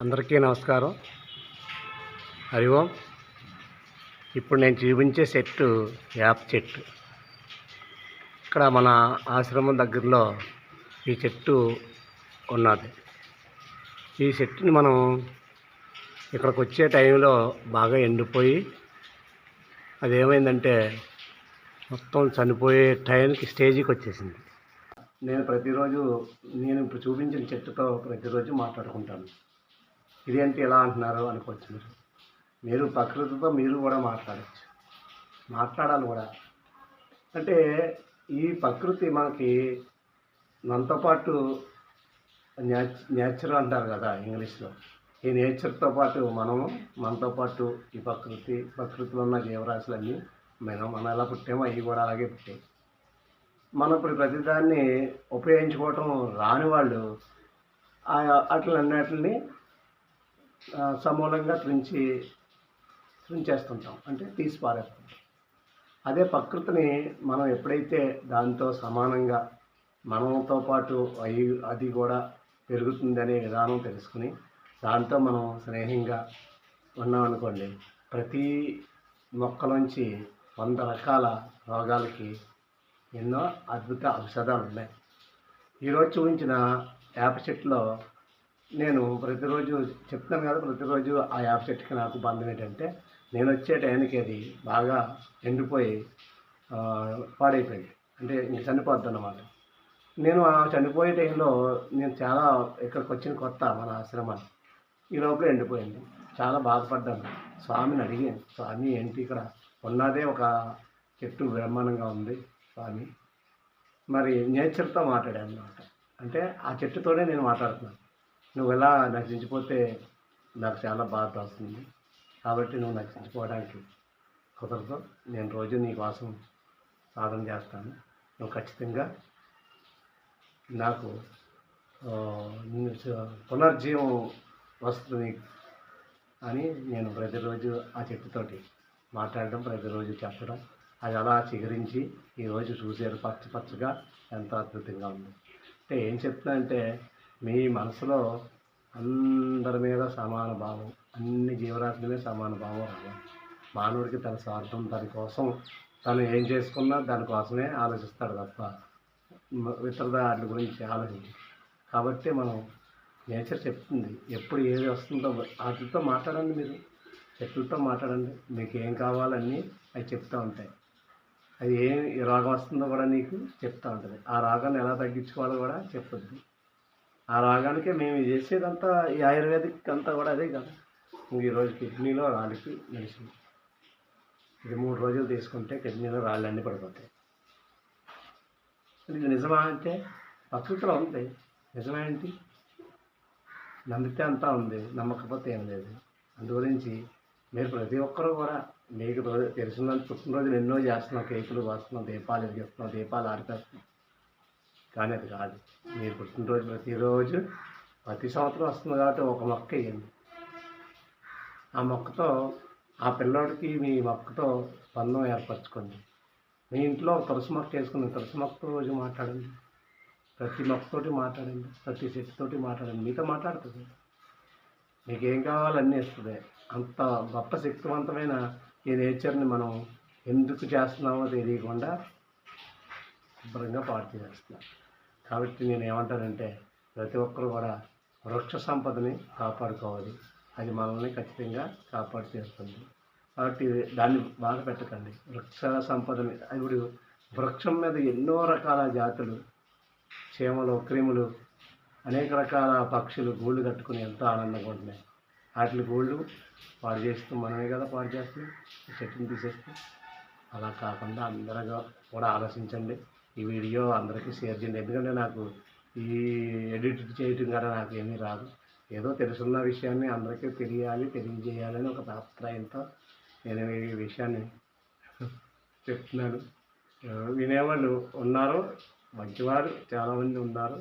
అందరికీ నమస్కారం. హరి ఓం. ఇప్పుడు నేను చూపించే చెట్టు వేప చెట్టు. ఇక్కడ మన ఆశ్రమం దగ్గరలో ఈ చెట్టు ఉన్నది. ఈ చెట్టుని మనం ఇక్కడికి వచ్చే టైంలో బాగా ఎండిపోయి అదేమైందంటే మొత్తం చనిపోయే టైంకి స్టేజీకి వచ్చేసింది. నేను ఇప్పుడు చూపించిన చెట్టుతో ప్రతిరోజు మాట్లాడుకుంటాను. ఇదేంటి ఎలా అంటున్నారు అనుకోవచ్చు. మీరు ప్రకృతితో మీరు కూడా మాట్లాడాలి కూడా. అంటే ఈ ప్రకృతి మనతో పాటు నేచర్ అంటారు కదా ఇంగ్లీష్లో. ఈ నేచర్తో పాటు మనతో పాటు ఈ ప్రకృతిలో ఉన్న జీవరాశులన్నీ మనం ఎలా పుట్టామో అవి కూడా అలాగే పుట్టాయి. మనం ఇప్పుడు ప్రతిదాన్ని ఉపయోగించుకోవటం రాని వాళ్ళు అట్లన్నిటిని సమూలంగా తుంచేస్తుంటాం, అంటే తీసి పారేస్తుంటాం. అదే ప్రకృతిని మనం ఎప్పుడైతే దాంతో సమానంగా మనతో పాటు అది కూడా పెరుగుతుందనే విధానం తెలుసుకుని దాంతో మనం స్నేహంగా ఉన్నామనుకోండి, ప్రతి మొక్కలోంచి 100 రకాల రోగాలకి ఎన్నో అద్భుత ఔషధాలు ఉన్నాయి. ఈరోజు చూపించిన వేప చెట్టులో నేను ప్రతిరోజు చెప్తాను కదా, ప్రతిరోజు ఆ వేప చెట్టుకి నాకు బంధం ఏంటంటే, నేను వచ్చే టైంకి అది బాగా ఎండిపోయి పాడైపోయింది, అంటే ఇంక చనిపోద్ది అన్నమాట. నేను ఆ చనిపోయే టైంలో నేను చాలా ఇక్కడికి వచ్చిన కొత్త మన ఆశ్రమాన్ని, ఈ లోపల ఎండిపోయింది. చాలా బాధపడ్డాను. స్వామిని అడిగాను, స్వామి ఏంటి ఇక్కడ ఉన్నదే ఒక చెట్టు బ్రహ్మాండంగా ఉంది స్వామి. మరి నేచర్తో మాట్లాడాను అన్నమాట. అంటే ఆ చెట్టుతోనే నేను మాట్లాడుతున్నాను. నువ్వు ఎలా నశించిపోతే నాకు చాలా బాధ వస్తుంది, కాబట్టి నువ్వు నశించిపోవడానికి కుదరదు. నేను రోజు నీ కోసం సాధన చేస్తాను, నువ్వు ఖచ్చితంగా నాకు పునర్జీవం వస్తుంది అని నేను ప్రతిరోజు ఆ చెట్టుతోటి మాట్లాడడం, ప్రతిరోజు చెప్పడం, అది అలా చిగురించి ఈరోజు చూసారు పచ్చగా ఎంతో అద్భుతంగా ఉంది. అంటే ఏం చెప్తున్నా అంటే, మీ మనసులో అందరి మీద సమాన భావం, అన్ని జీవరాశుల మీద సమాన భావం రావాలి. మానవుడికి తన స్వార్థం, దానికోసం తను ఏం చేసుకున్నా దానికోసమే ఆలోచిస్తాడు తప్ప ఇతరుల వాటి గురించి ఆలోచించి. కాబట్టి మనం నేచర్ చెప్తుంది ఎప్పుడు ఏది వస్తుందో వాటితో మాట్లాడండి. మీరు చెట్లతో మాట్లాడండి, మీకు ఏం కావాలన్నీ అవి చెప్తూ ఉంటాయి. అది ఏ రోగం వస్తుందో కూడా నీకు చెప్తూ ఉంటుంది. ఆ రోగాన్ని ఎలా తగ్గించుకోవాలో కూడా చెప్తుంది. ఆ రోగానికే మేము చేసేదంతా ఈ ఆయుర్వేదిక్ అంతా కూడా అదే కదా. ఈరోజు కిడ్నీలో రాళ్ళకి మెడిసిన్, ఇది 3 రోజులు తీసుకుంటే కిడ్నీలో రాళ్ళన్నీ పడిపోతాయి. ఇది నిజమా అంటే ప్రకృతిలో ఉంది. నిజమా ఏంటి? నమ్మితే అంతా ఉంది, నమ్మకపోతే ఏం లేదు. అందుగురించి మీరు ప్రతి ఒక్కరూ కూడా మీకు తెలిసినంత పుట్టినరోజులు ఎన్నో చేస్తున్నాం, కేకులు కోస్తున్నాం, దీపాలు వెలిగిస్తున్నాం, దీపాలు ఆరిపేస్తున్నాం. కానీ అది కాదు. మీరు పుట్టినరోజు ప్రతి సంవత్సరం వస్తుంది కాబట్టి ఒక మొక్క వేయండి. ఆ మొక్కతో ఆ పిల్లోడికి మీ మొక్కతో స్పందం ఏర్పరచుకోండి. మీ ఇంట్లో తులసి మొక్క వేసుకుని తులసి మొక్కతో రోజు మాట్లాడండి, ప్రతి మొక్కతోటి మాట్లాడండి, ప్రతి చెట్టుతోటి మాట్లాడండి. మీతో మాట్లాడుతుంది, మీకు ఏం కావాలన్నీ ఇస్తుంది. అంత గొప్ప శక్తివంతమైన ఈ నేచర్ని మనం ఎందుకు చేస్తున్నామో తెలియకుండా శుభ్రంగా పాడు చేస్తున్నాం. కాబట్టి నేను ఏమంటానంటే, ప్రతి ఒక్కరు కూడా వృక్ష సంపదని కాపాడుకోవాలి. అది మనల్ని ఖచ్చితంగా కాపాడు చేస్తుంది. కాబట్టి దాన్ని బాధ పెట్టకండి. వృక్ష సంపదని, ఇప్పుడు వృక్షం మీద ఎన్నో రకాల జాతులు, చీమలు, క్రిములు, అనేక రకాల పక్షులు గూళ్ళు కట్టుకుని ఎంతో ఆనందంగా ఉంటున్నాయి. వాటి గూళ్ళు పాడు చేస్తూ మనమే కదా పాడు చేస్తున్నాం, చెట్టుని తీసేస్తూ. అలా కాకుండా అందరూ కూడా ఆలోచించండి. ఈ వీడియో అందరికీ షేర్ చేయండి. ఎందుకంటే నాకు ఈ ఎడిట్ చేయటం కదా నాకు ఏమీ రాదు. ఏదో తెలుసున్న విషయాన్ని అందరికీ తెలియజేయాలని ఒక అభిప్రాయంతో నేను ఈ విషయాన్ని చెప్తున్నాను. వినేవాళ్ళు ఉన్నారు, మంచివారు చాలామంది ఉన్నారు,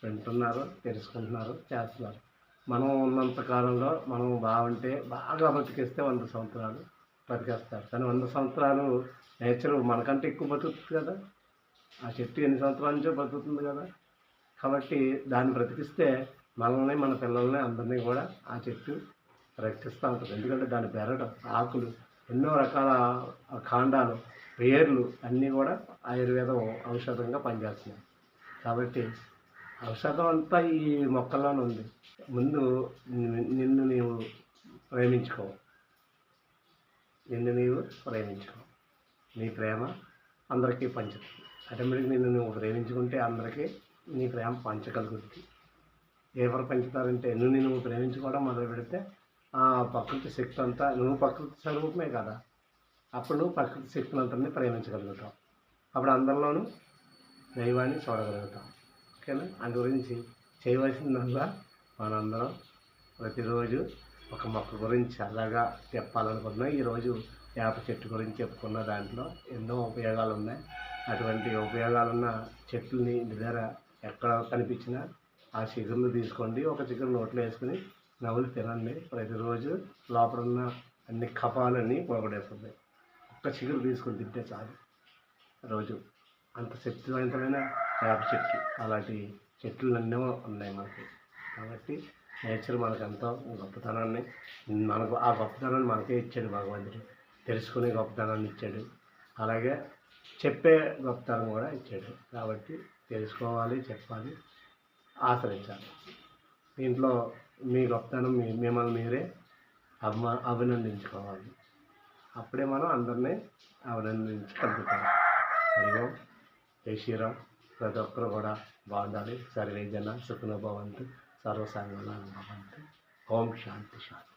వింటున్నారు, తెలుసుకుంటున్నారు, చేస్తున్నారు. మనం ఉన్నంత కాలంలో మనం బాగుంటే బాగా బతికేస్తే 100 సంవత్సరాలు బతికేస్తారు. కానీ 100 సంవత్సరాలు నేచర్ మనకంటే ఎక్కువ బతుకుతుంది కదా. ఆ చెట్టు ఎన్ని సంవత్సరాల నుంచో బతుకుతుంది కదా. కాబట్టి దాన్ని బ్రతికిస్తే మనల్ని మన పిల్లల్ని అందరినీ కూడా ఆ చెట్టు రక్షిస్తూ ఉంటుంది. ఎందుకంటే దాని బెరడు ఆకులు ఎన్నో రకాల కాండాలు వేర్లు అన్నీ కూడా ఆయుర్వేదం ఔషధంగా పనిచేస్తున్నాయి. కాబట్టి ఔషధం అంతా ఈ మొక్కల్లోనే ఉంది. ముందు నిన్ను నీవు ప్రేమించుకో, నీ ప్రేమ అందరికీ పంచుతుంది. ఆటోమేటిక్గా నిన్ను నువ్వు ప్రేమించుకుంటే అందరికీ నీ ప్రేమ పంచగలుగుతుంది. ఎవరు పంచుతారంటే నువ్వు ప్రేమించుకోవడం మొదలు పెడితే ప్రకృతి శక్తి అంతా, నువ్వు ప్రకృతి స్వరూపమే కదా, అప్పుడు నువ్వు ప్రకృతి శక్తిని అంతా ప్రేమించగలుగుతావు. అప్పుడు అందరిలోనూ దైవాన్ని చూడగలుగుతాం. ఓకేనా? అందు గురించి చేయవలసిందల్లా మనందరం ప్రతిరోజు ఒక మొక్క గురించి సరదాగా చెప్పాలనుకుంటున్నాం. ఈరోజు వేప చెట్టు గురించి చెప్పుకున్న దాంట్లో ఎన్నో ఉపయోగాలు ఉన్నాయి. అటువంటి ఉపయోగాలున్న చెట్లని ఇంటి దగ్గర ఎక్కడ కనిపించినా ఆ చిగురులు తీసుకోండి, ఒక చిగురు నోట్లో వేసుకుని నవ్వులు తినండి. ప్రతిరోజు లోపల ఉన్న అన్ని కఫాలన్నీ పోగొడేస్తుంది. ఒక్క చిగురు తీసుకొని తింటే చాలు రోజు. అంత శక్తివంతమైన వేప చెట్టు, అలాంటి చెట్లు ఎన్నో ఉన్నాయి మనకి. కాబట్టి నేచర్ మనకంతా గొప్పతనాన్ని, మనకు ఆ గొప్పతనాన్ని మనకే ఇచ్చాడు భగవంతుడు. తెలుసుకునే గొప్పతనాన్ని ఇచ్చాడు, అలాగే చెప్పే గొప్పతనం కూడా ఇచ్చాడు. కాబట్టి తెలుసుకోవాలి, చెప్పాలి, ఆచరించాలి. దీంట్లో మీ గొప్పతనం మిమ్మల్ని మీరే అభినందించుకోవాలి. అప్పుడే మనం అందరినీ అభినందించగలుగుతాం. హరిఓం, జై శ్రీరామ్. ప్రతి ఒక్కరు కూడా బాగుండాలి. సర్వే జన సుఖినో భవంతు, సర్వసంగళాని భవంతు. ఓం శాంతి శాంతి.